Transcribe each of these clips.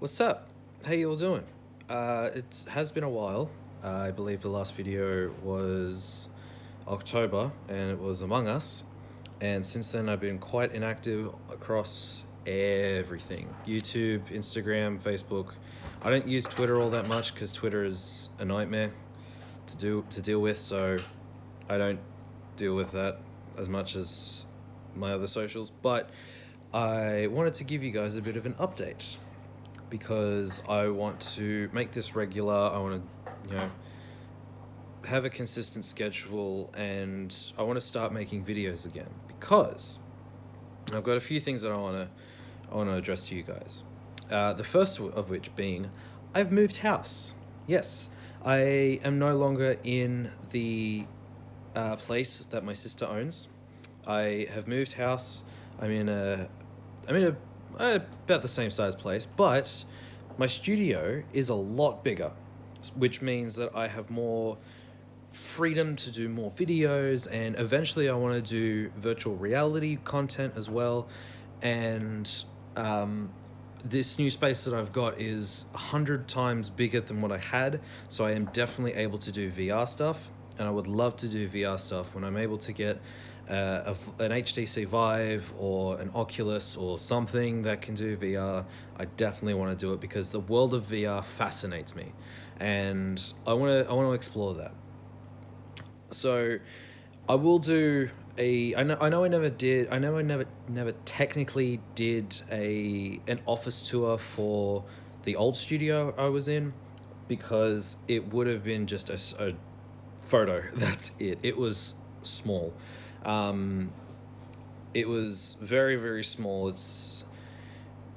What's up? How you all doing? It has been a while. I believe the last video was October, and it was Among Us. And since then, I've been quite inactive across everything: YouTube, Instagram, Facebook. I don't use Twitter all that much because Twitter is a nightmare to deal with. So I don't deal with that as much as my other socials. But I wanted to give you guys a bit of an update because I want to make this regular. I want to, have a consistent schedule, and I want to start making videos again because I've got a few things that I want to address to you guys. The first of which being, I've moved house. Yes, I am no longer in the place that my sister owns. I have moved house. I'm in a about the same size place, but my studio is a lot bigger, which means that I have more freedom to do more videos, and eventually I want to do virtual reality content as well. And this new space that I've got is 100 times bigger than what I had, so I am definitely able to do VR stuff, and I would love to do VR stuff when I'm able to get an HTC Vive or an Oculus or something that can do VR. I definitely want to do it because the world of VR fascinates me, and I want to explore that. So I will do a. I know I never technically did an office tour for the old studio I was in, because it would have been just a photo. That's it. It was small. Um, it was very, very small.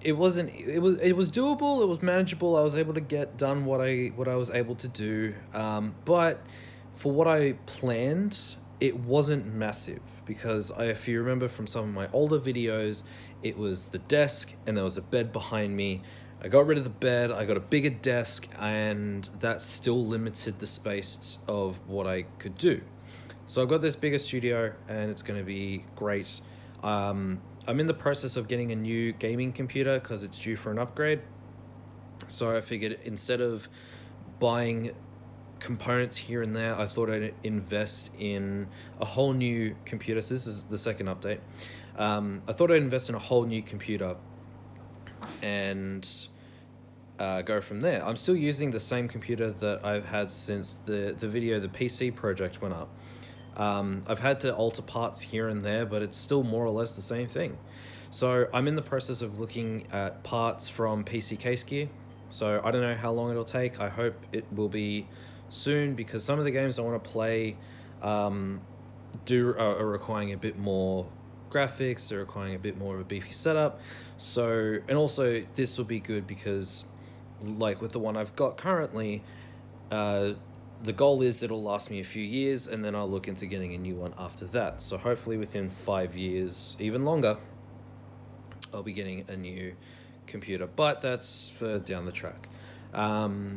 It wasn't. It was doable. It was manageable. I was able to get done what I was able to do. But for what I planned, it wasn't massive, because if you remember from some of my older videos, it was the desk and there was a bed behind me. I got rid of the bed, I got a bigger desk, and that still limited the space of what I could do. So I've got this bigger studio, and it's going to be great. I'm in the process of getting a new gaming computer because it's due for an upgrade. So I figured, instead of buying components here and there, I thought I'd invest in a whole new computer. So this is the second update. I thought I'd invest in a whole new computer and go from there. I'm still using the same computer that I've had since the PC project went up. I've had to alter parts here and there, but it's still more or less the same thing. So I'm in the process of looking at parts from PC Case Gear. So I don't know how long it'll take. I hope it will be soon, because some of the games I want to play are requiring a bit more graphics. They're requiring a bit more of a beefy setup. So, and also this will be good because, like with the one I've got currently, the goal is it'll last me a few years, and then I'll look into getting a new one after that. So hopefully within 5 years, even longer, I'll be getting a new computer. But that's for down the track. I'll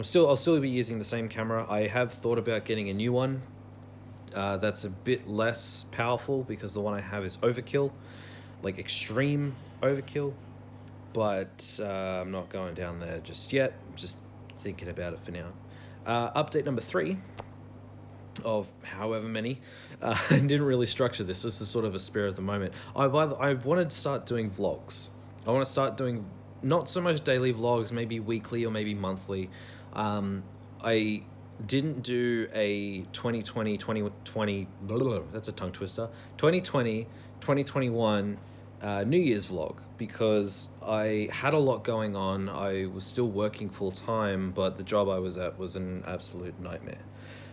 still be using the same camera. I have thought about getting a new one that's a bit less powerful, because the one I have is overkill, like extreme overkill. But I'm not going down there just yet. I'm just thinking about it for now. Update number 3 of however many. I didn't really structure this. This is sort of a spur of the moment. I wanted to start doing vlogs. I want to start doing not so much daily vlogs, maybe weekly or maybe monthly. I didn't do a 2020, that's a tongue twister, 2020, 2021 New Year's vlog, because I had a lot going on. I was still working full time, but the job I was at was an absolute nightmare.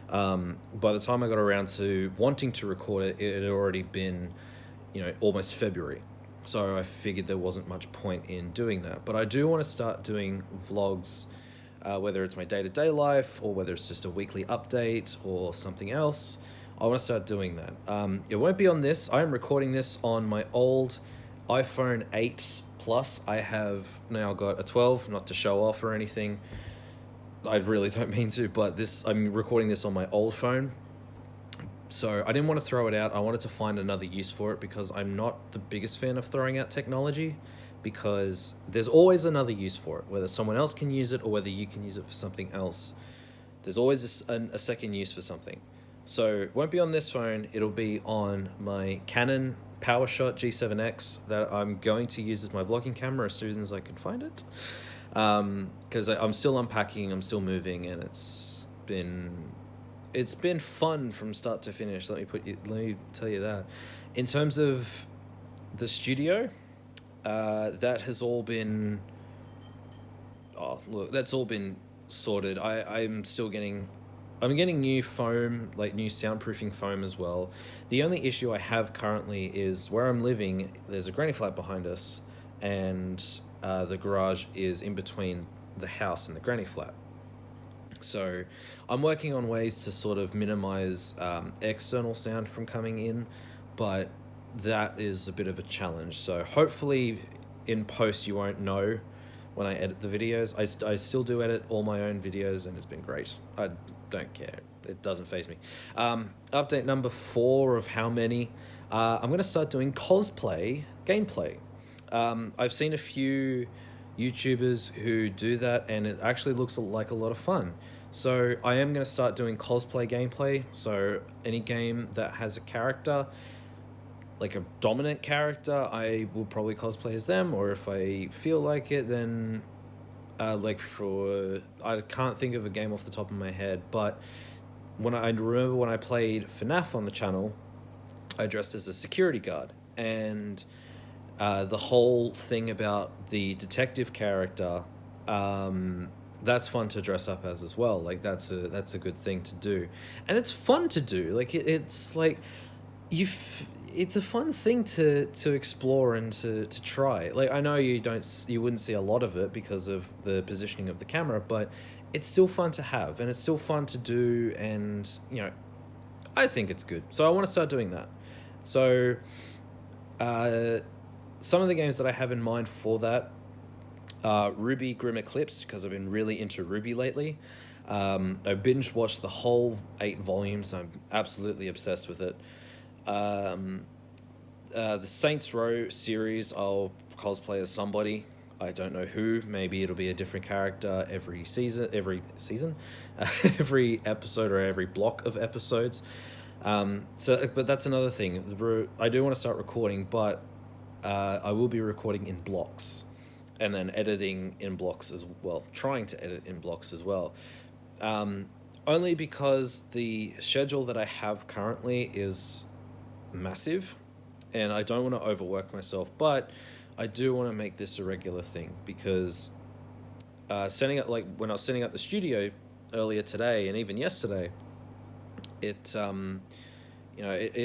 By the time I got around to wanting to record it, it had already been, almost February. So I figured there wasn't much point in doing that. But I do want to start doing vlogs, whether it's my day-to-day life or whether it's just a weekly update or something else. I want to start doing that. It won't be on this. I am recording this on my old iPhone 8 Plus. I have now got a 12, not to show off or anything. I really don't mean to, but I'm recording this on my old phone. So I didn't want to throw it out. I wanted to find another use for it, because I'm not the biggest fan of throwing out technology, because there's always another use for it, whether someone else can use it or whether you can use it for something else. There's always a second use for something. So it won't be on this phone, it'll be on my Canon PowerShot G7X that I'm going to use as my vlogging camera as soon as I can find it. Because I'm still unpacking, I'm still moving, and it's been fun from start to finish. Let me tell you that. In terms of the studio, that has all been that's all been sorted. I'm getting new foam, like new soundproofing foam as well. The only issue I have currently is where I'm living, there's a granny flat behind us, and the garage is in between the house and the granny flat. So I'm working on ways to sort of minimize external sound from coming in, but that is a bit of a challenge. So hopefully in post you won't know when I edit the videos. I still do edit all my own videos, and it's been great. I don't care. It doesn't faze me. Update number 4 of how many. I'm going to start doing cosplay gameplay. I've seen a few YouTubers who do that, and it actually looks like a lot of fun. So I am going to start doing cosplay gameplay. So any game that has a character, like a dominant character, I will probably cosplay as them, or if I feel like it, then I can't think of a game off the top of my head, but I remember when I played FNAF on the channel, I dressed as a security guard, and the whole thing about the detective character, that's fun to dress up as well. Like that's a good thing to do, and it's fun to do. Like it's like it's a fun thing to explore and to try. Like I know you wouldn't see a lot of it because of the positioning of the camera, but it's still fun to have, and it's still fun to do, and I think it's good. So I want to start doing that. So some of the games that I have in mind for that are RWBY Grim Eclipse, because I've been really into RWBY lately. I binge watched the whole 8 volumes. I'm absolutely obsessed with it. The Saints Row series, I'll cosplay as somebody. I don't know who. Maybe it'll be a different character every season, every episode, or every block of episodes. But that's another thing. I do want to start recording, but I will be recording in blocks, and then editing in blocks as well. Trying to edit in blocks as well. Only because the schedule that I have currently is massive, and I don't want to overwork myself, but I do want to make this a regular thing, because when I was setting up the studio earlier today and even yesterday, it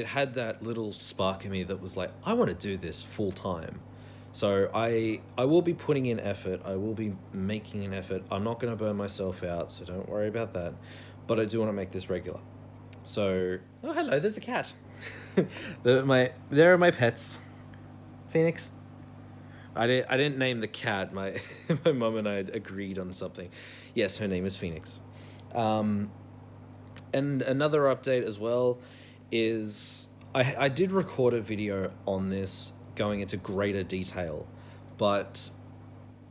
had that little spark in me that was like, I want to do this full time. So I will be putting in effort. I will be making an effort. I'm not going to burn myself out, so don't worry about that. But I do want to make this regular. So, oh, hello, there's a cat. There are my pets. Phoenix. I didn't name the cat. My mum and I had agreed on something. Yes, her name is Phoenix. And another update as well is I did record a video on this going into greater detail, but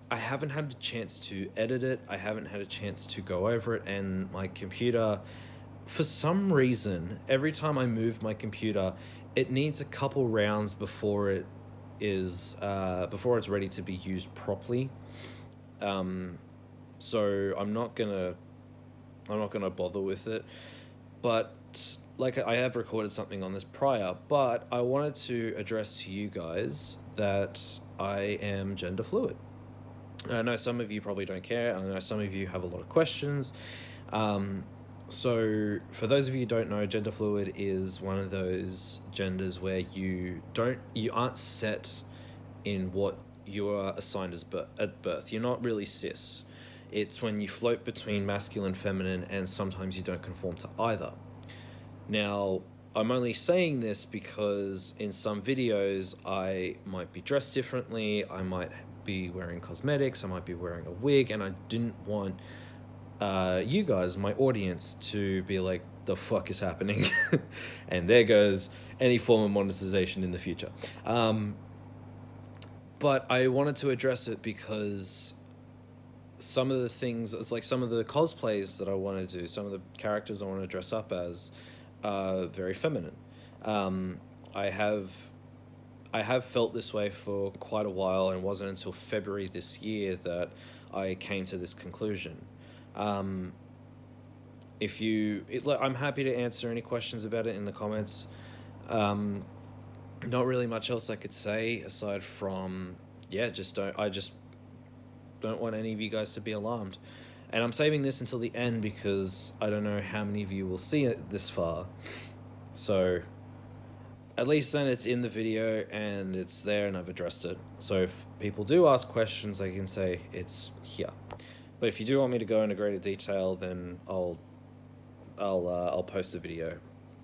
I haven't had a chance to edit it. I haven't had a chance to go over it, and my computer, for some reason, every time I move my computer, it needs a couple rounds before it's ready to be used properly. So I'm not gonna bother with it. But like, I have recorded something on this prior, but I wanted to address to you guys that I am gender fluid. I know some of you probably don't care. I know some of you have a lot of questions. So for those of you who don't know, gender fluid is one of those genders where you aren't set in what you are assigned at birth. You're not really cis. It's when you float between masculine, feminine, and sometimes you don't conform to either. Now, I'm only saying this because in some videos I might be dressed differently, I might be wearing cosmetics, I might be wearing a wig, and I didn't want you guys, my audience, to be like, the fuck is happening? And there goes any form of monetization in the future. but I wanted to address it because some of the things, it's like some of the cosplays that I want to do, some of the characters I want to dress up as, are very feminine. I have felt this way for quite a while, and it wasn't until February this year that I came to this conclusion. I'm happy to answer any questions about it in the comments. Not really much else I could say aside from, I just don't want any of you guys to be alarmed. And I'm saving this until the end because I don't know how many of you will see it this far. So at least then it's in the video and it's there and I've addressed it. So if people do ask questions, I can say it's here. But if you do want me to go into greater detail, then I'll post a video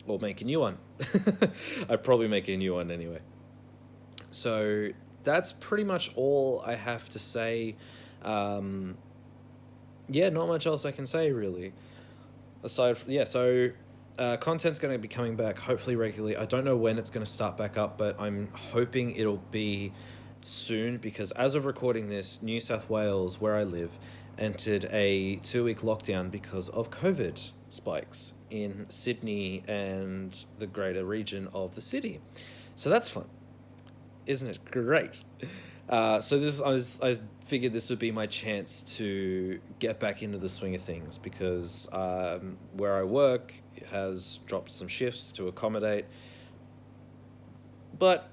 or make a new one. I'd probably make a new one anyway. So that's pretty much all I have to say. Not much else I can say really. Content's going to be coming back hopefully regularly. I don't know when it's going to start back up, but I'm hoping it'll be soon because as of recording this, New South Wales, where I live, entered a 2-week lockdown because of COVID spikes in Sydney and the greater region of the city. So that's fun. Isn't it great? I figured this would be my chance to get back into the swing of things because where I work has dropped some shifts to accommodate. But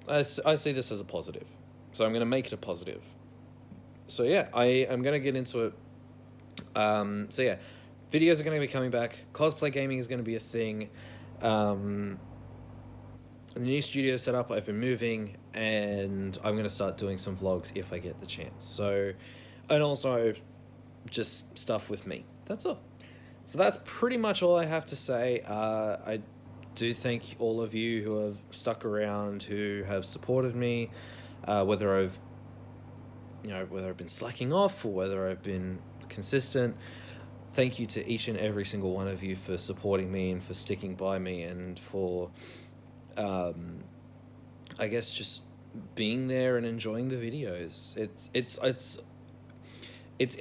I see this as a positive. So I'm going to make it a positive. So yeah, I am going to get into it. Videos are going to be coming back. Cosplay gaming is going to be a thing. The new studio set up, I've been moving, and I'm going to start doing some vlogs if I get the chance. So, and also just stuff with me. That's all. So that's pretty much all I have to say. I do thank all of you who have stuck around, who have supported me, whether I've been slacking off or whether I've been consistent. Thank you to each and every single one of you for supporting me and for sticking by me and for, I guess, just being there and enjoying the videos.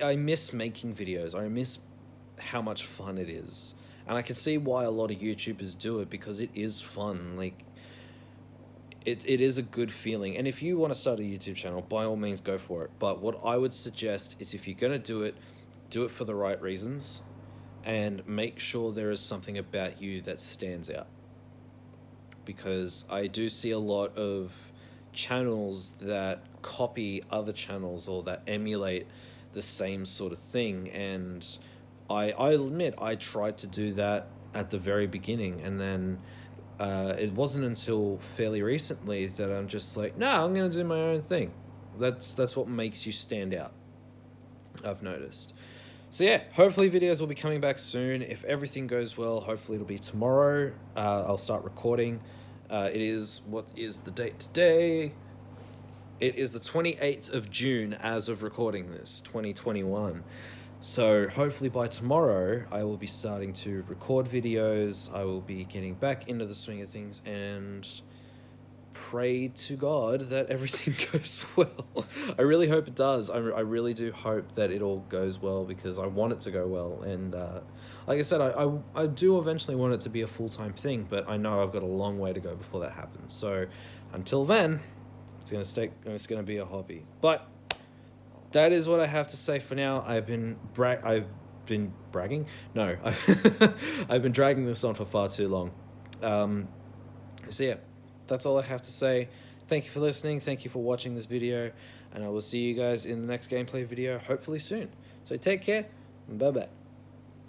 I miss making videos. I miss how much fun it is. And I can see why a lot of YouTubers do it because it is fun. Like, it is a good feeling. And if you want to start a YouTube channel, by all means go for it. But what I would suggest is if you're going to do it for the right reasons and make sure there is something about you that stands out. Because I do see a lot of channels that copy other channels or that emulate the same sort of thing. And I'll admit, I tried to do that at the very beginning. And then it wasn't until fairly recently that I'm just like, no, I'm going to do my own thing. That's what makes you stand out, I've noticed. So yeah, hopefully videos will be coming back soon. If everything goes well, hopefully it'll be tomorrow. I'll start recording. What is the date today? It is the 28th of June as of recording this, 2021. So hopefully by tomorrow, I will be starting to record videos. I will be getting back into the swing of things and pray to God that everything goes well. I really hope it does. I really do hope that it all goes well because I want it to go well. And like I said, I do eventually want it to be a full-time thing, but I know I've got a long way to go before that happens. So until then, it's gonna be a hobby. But that is what I have to say for now. I've been bragging? No, I've been dragging this on for far too long. So yeah, that's all I have to say. Thank you for listening. Thank you for watching this video. And I will see you guys in the next gameplay video, hopefully soon. So take care. Bye-bye.